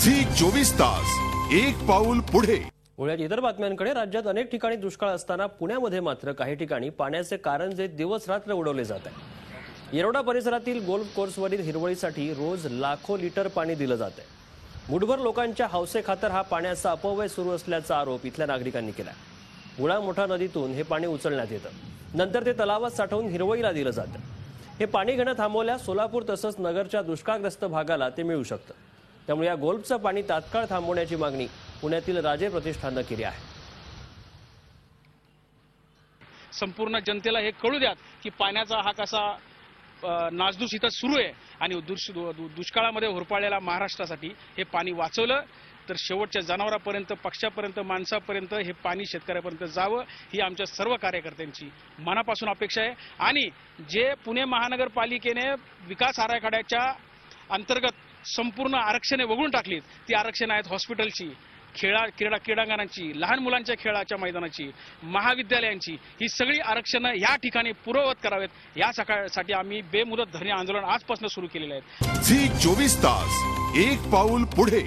Zee 24 तास एक पाऊल पुढे। पुण्यात इतर बातम्यांकडे राज्यात अनेक ठिकाणी दुष्काळ असताना पुण्यामध्ये मात्र काही ठिकाणी पाण्याचे कारंजे दिवस रात्र उडवले जात आहे। येरवडा परिसरातील गोल्फ कोर्सवरील हिरवळीसाठी रोज लाखो लिटर पाणी दिलं जात आहे। मुठभर लोकांच्या हौसेखातर हा पाण्याचा अपव्यय सुरू असल्याचा आरोप इथल्या नागरिकांनी केला। मुळा मोठा नदीतून हे पाणी उचलण्यात येतं, नंतर ते तलावात साठवून हिरवळीला दिलं जातं। हे पाणी घेणं थांबवल्यास सोलापूर तसंच नगरच्या दुष्काळग्रस्त भागाला ते मिळू शकतं। त्यामुळे या गोल्फचं पाणी तात्काळ थांबवण्याची मागणी पुण्यातील राजे प्रतिष्ठानने केली आहे। संपूर्ण जनतेला हे कळू द्यात की पाण्याचा हा कसा नासधूस इथं सुरू आहे आणि दुष्काळामध्ये होरपाळलेल्या महाराष्ट्रासाठी हे पाणी वाचवलं तर शेवटच्या जनावरांपर्यंत, पक्ष्यापर्यंत, माणसापर्यंत हे पाणी शेतकऱ्यापर्यंत जावं ही आमच्या सर्व कार्यकर्त्यांची मनापासून अपेक्षा आहे। आणि जे पुणे महानगरपालिकेने विकास आराखड्याच्या अंतर्गत संपूर्ण आरक्षणे वगळून टाकलीत, ती आरक्षण आहेत हॉस्पिटलची, क्रीडांगणांची, लहान मुलांच्या खेळाच्या मैदानाची, महाविद्यालयांची, ही सगळी आरक्षणं या ठिकाणी पूर्ववत करावेत यासाठी आम्ही बेमुदत धरणे आंदोलन आजपासून सुरू केलेले आहे। झी 24 तास एक पाऊल पुढे।